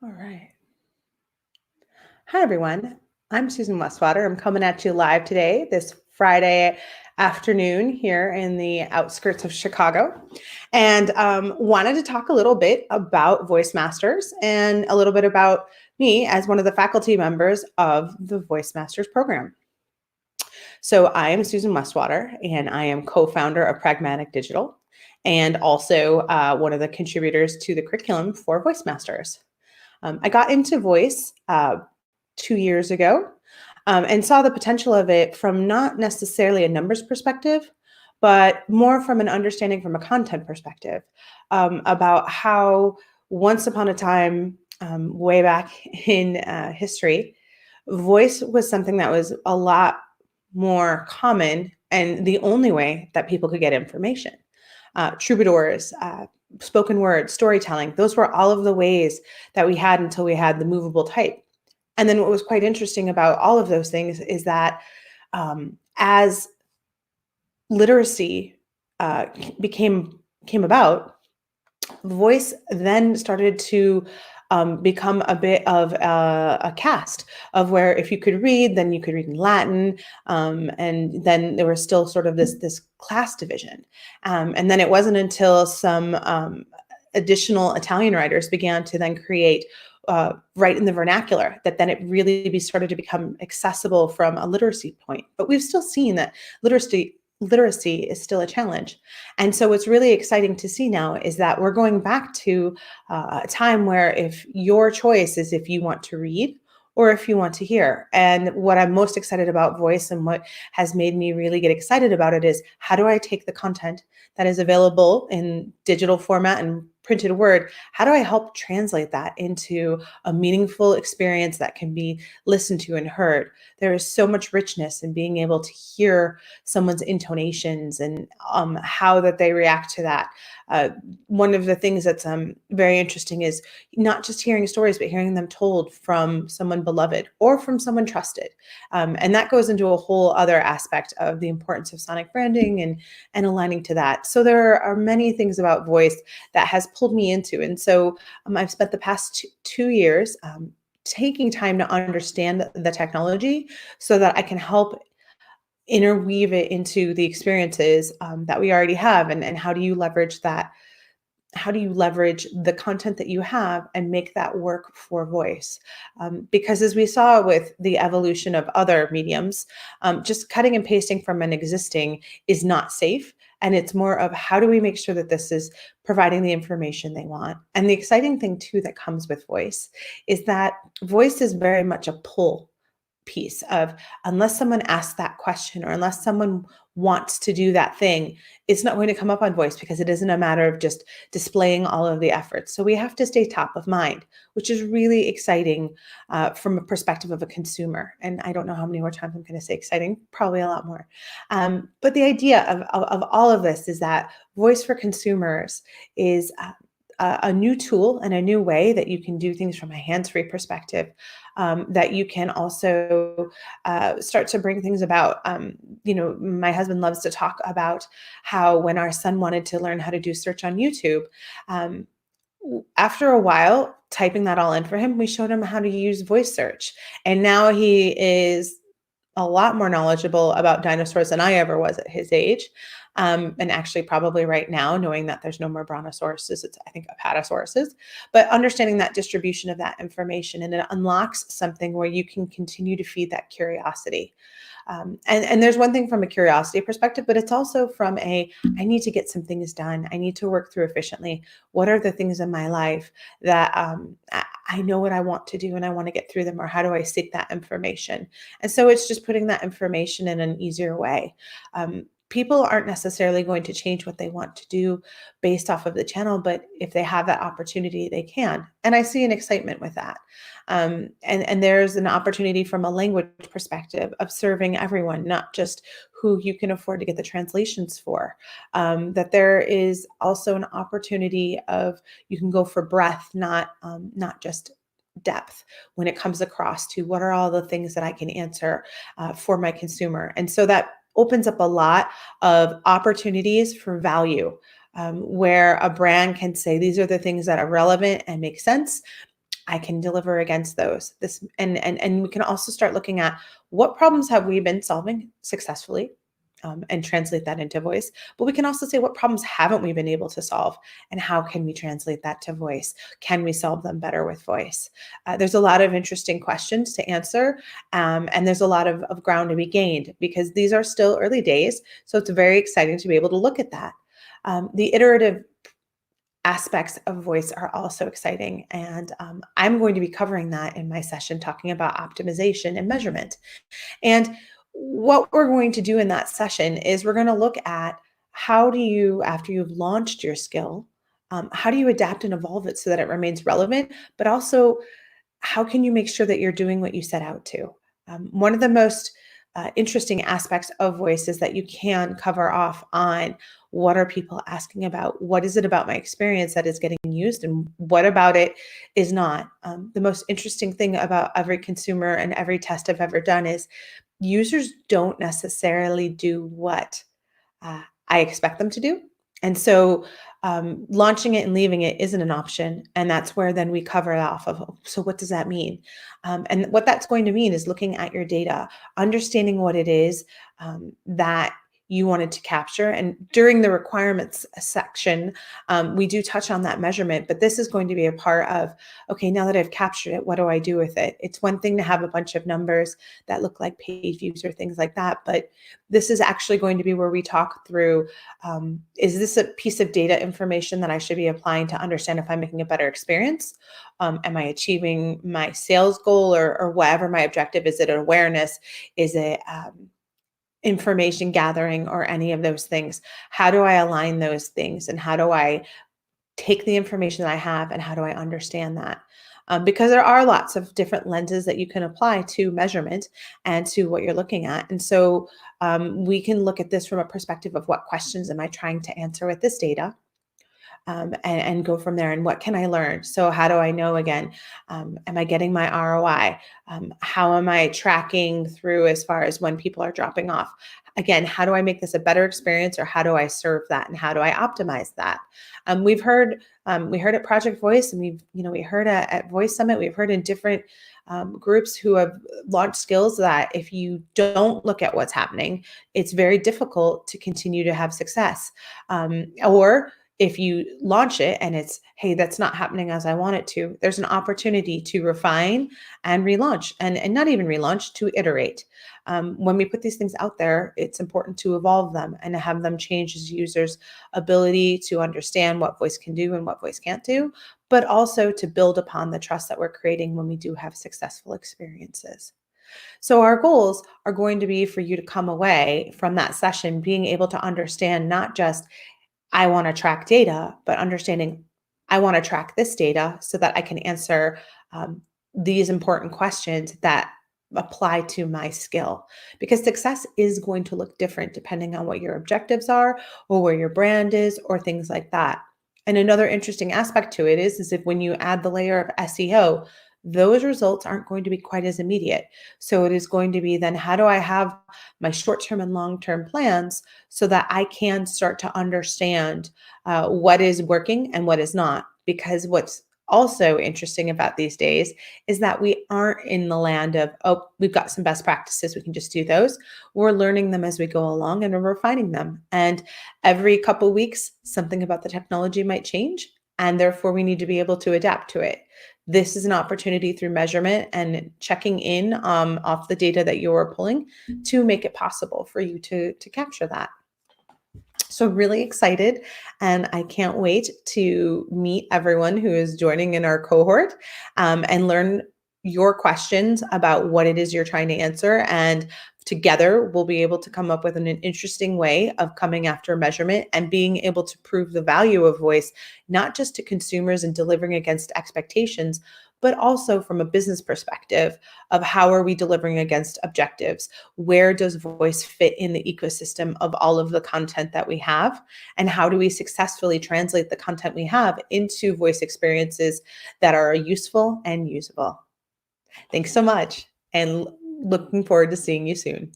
All right. Hi, everyone. I'm Susan Westwater. I'm coming at you live today, this Friday afternoon here in the outskirts of Chicago. And wanted to talk a little bit about Voice Masters and a little bit about me as one of the faculty members of the Voice Masters program. So I am Susan Westwater, and I am co-founder of Pragmatic Digital and also one of the contributors to the curriculum for Voice Masters. I got into voice 2 years ago and saw the potential of it from not necessarily a numbers perspective, but more from an understanding from a content perspective about how once upon a time, way back in history, voice was something that was a lot more common and the only way that people could get information. Troubadours, spoken word, storytelling, those were all of the ways that we had until we had the movable type. And then what was quite interesting about all of those things is that as literacy uh, came about, voice then started to become a bit of a cast of where if you could read, then you could read in Latin, and then there was still sort of this class division. And then it wasn't until some additional Italian writers began to then create write in the vernacular that then it really started to become accessible from a literacy point. But we've still seen that literacy is still a challenge. And so what's really exciting to see now is that we're going back to a time where if your choice is if you want to read or if you want to hear. And what I'm most excited about voice and what has made me really get excited about it is how do I take the content that is available in digital format and printed word, how do I help translate that into a meaningful experience that can be listened to and heard? There is so much richness in being able to hear someone's intonations and how that they react to that. One of the things that's very interesting is not just hearing stories, but hearing them told from someone beloved or from someone trusted. And that goes into a whole other aspect of the importance of sonic branding and aligning to that. So there are many things about voice that has pulled me into. And so I've spent the past 2 years taking time to understand the technology so that I can help interweave it into the experiences that we already have, and how do you leverage that, how do you leverage the content that you have and make that work for voice, because as we saw with the evolution of other mediums, just cutting and pasting from an existing is not safe. And it's more of how do we make sure that this is providing the information they want. And the exciting thing too that comes with voice is that voice is very much a pull piece of, unless someone asks that question or unless someone wants to do that thing, it's not going to come up on voice because it isn't a matter of just displaying all of the efforts. So we have to stay top of mind, which is really exciting from a perspective of a consumer. And I don't know how many more times I'm going to say exciting, probably a lot more. But the idea of all of this is that voice for consumers is a new tool and a new way that you can do things from a hands-free perspective, that you can also start to bring things about. My husband loves to talk about how when our son wanted to learn how to do search on YouTube, um, after a while, typing that all in for him, we showed him how to use voice search. And now he is a lot more knowledgeable about dinosaurs than I ever was at his age. And actually probably right now, knowing that there's no more brontosauruses, it's, I think, apatosauruses, but understanding that distribution of that information, and it unlocks something where you can continue to feed that curiosity. And there's one thing from a curiosity perspective, but it's also from I need to get some things done. I need to work through efficiently. What are the things in my life that I know what I want to do and I want to get through them, or how do I seek that information? And so it's just putting that information in an easier way. People aren't necessarily going to change what they want to do based off of the channel, but if they have that opportunity, they can. And I see an excitement with that. And there's an opportunity from a language perspective of serving everyone, not just who you can afford to get the translations for. That there is also an opportunity of you can go for breadth, not just depth when it comes across to what are all the things that I can answer for my consumer. And so that opens up a lot of opportunities for value, where a brand can say, these are the things that are relevant and make sense. I can deliver against those. And we can also start looking at what problems have we been solving successfully, and translate that into voice. But we can also say what problems haven't we been able to solve, and how can we translate that to voice? Can we solve them better with voice? There's a lot of interesting questions to answer, and there's a lot of ground to be gained because these are still early days. So it's very exciting to be able to look at that. The iterative aspects of voice are also exciting. And I'm going to be covering that in my session, talking about optimization and measurement. And what we're going to do in that session is we're going to look at how do you, after you've launched your skill, how do you adapt and evolve it so that it remains relevant, but also how can you make sure that you're doing what you set out to? One of the most interesting aspects of voice is that you can cover off on what are people asking about? What is it about my experience that is getting used, and what about it is not? The most interesting thing about every consumer and every test I've ever done is users don't necessarily do what I expect them to do. And so launching it and leaving it isn't an option. And that's where then we cover it off of, so what does that mean? And what that's going to mean is looking at your data, understanding what it is that you wanted to capture. And during the requirements section, we do touch on that measurement, but this is going to be a part of, okay, now that I've captured it, what do I do with it? It's one thing to have a bunch of numbers that look like page views or things like that, but this is actually going to be where we talk through, is this a piece of data information that I should be applying to understand if I'm making a better experience? Am I achieving my sales goal or whatever my objective is? It awareness? Is it information gathering or any of those things? How do I align those things? And how do I take the information that I have and how do I understand that? Because there are lots of different lenses that you can apply to measurement and to what you're looking at. And so we can look at this from a perspective of what questions am I trying to answer with this data? And go from there. And what can I learn? So how do I know again? Am I getting my ROI? How am I tracking through as far as when people are dropping off? Again, how do I make this a better experience, or how do I serve that, and how do I optimize that? We heard at Project Voice, and we heard at Voice Summit. We've heard in different groups who have launched skills that if you don't look at what's happening, it's very difficult to continue to have success. Or if you launch it and it's, hey, that's not happening as I want it to, there's an opportunity to refine and relaunch, and not even relaunch, to iterate. When we put these things out there, it's important to evolve them and to have them change as users' ability to understand what voice can do and what voice can't do, but also to build upon the trust that we're creating when we do have successful experiences. So our goals are going to be for you to come away from that session being able to understand not just, I want to track data, but understanding I want to track this data so that I can answer these important questions that apply to my skill. Because success is going to look different depending on what your objectives are, or where your brand is, or things like that. And another interesting aspect to it is if when you add the layer of SEO, those results aren't going to be quite as immediate. So it is going to be then, how do I have my short-term and long-term plans so that I can start to understand what is working and what is not? Because what's also interesting about these days is that we aren't in the land of, oh, we've got some best practices, we can just do those. We're learning them as we go along and we're refining them. And every couple of weeks, something about the technology might change, and therefore we need to be able to adapt to it. This is an opportunity through measurement and checking in off the data that you're pulling to make it possible for you to capture that. So really excited, and I can't wait to meet everyone who is joining in our cohort and learn your questions about what it is you're trying to answer. And together we'll be able to come up with an interesting way of coming after measurement and being able to prove the value of voice, not just to consumers and delivering against expectations, but also from a business perspective of how are we delivering against objectives? Where does voice fit in the ecosystem of all of the content that we have? And how do we successfully translate the content we have into voice experiences that are useful and usable? Thanks so much, and looking forward to seeing you soon.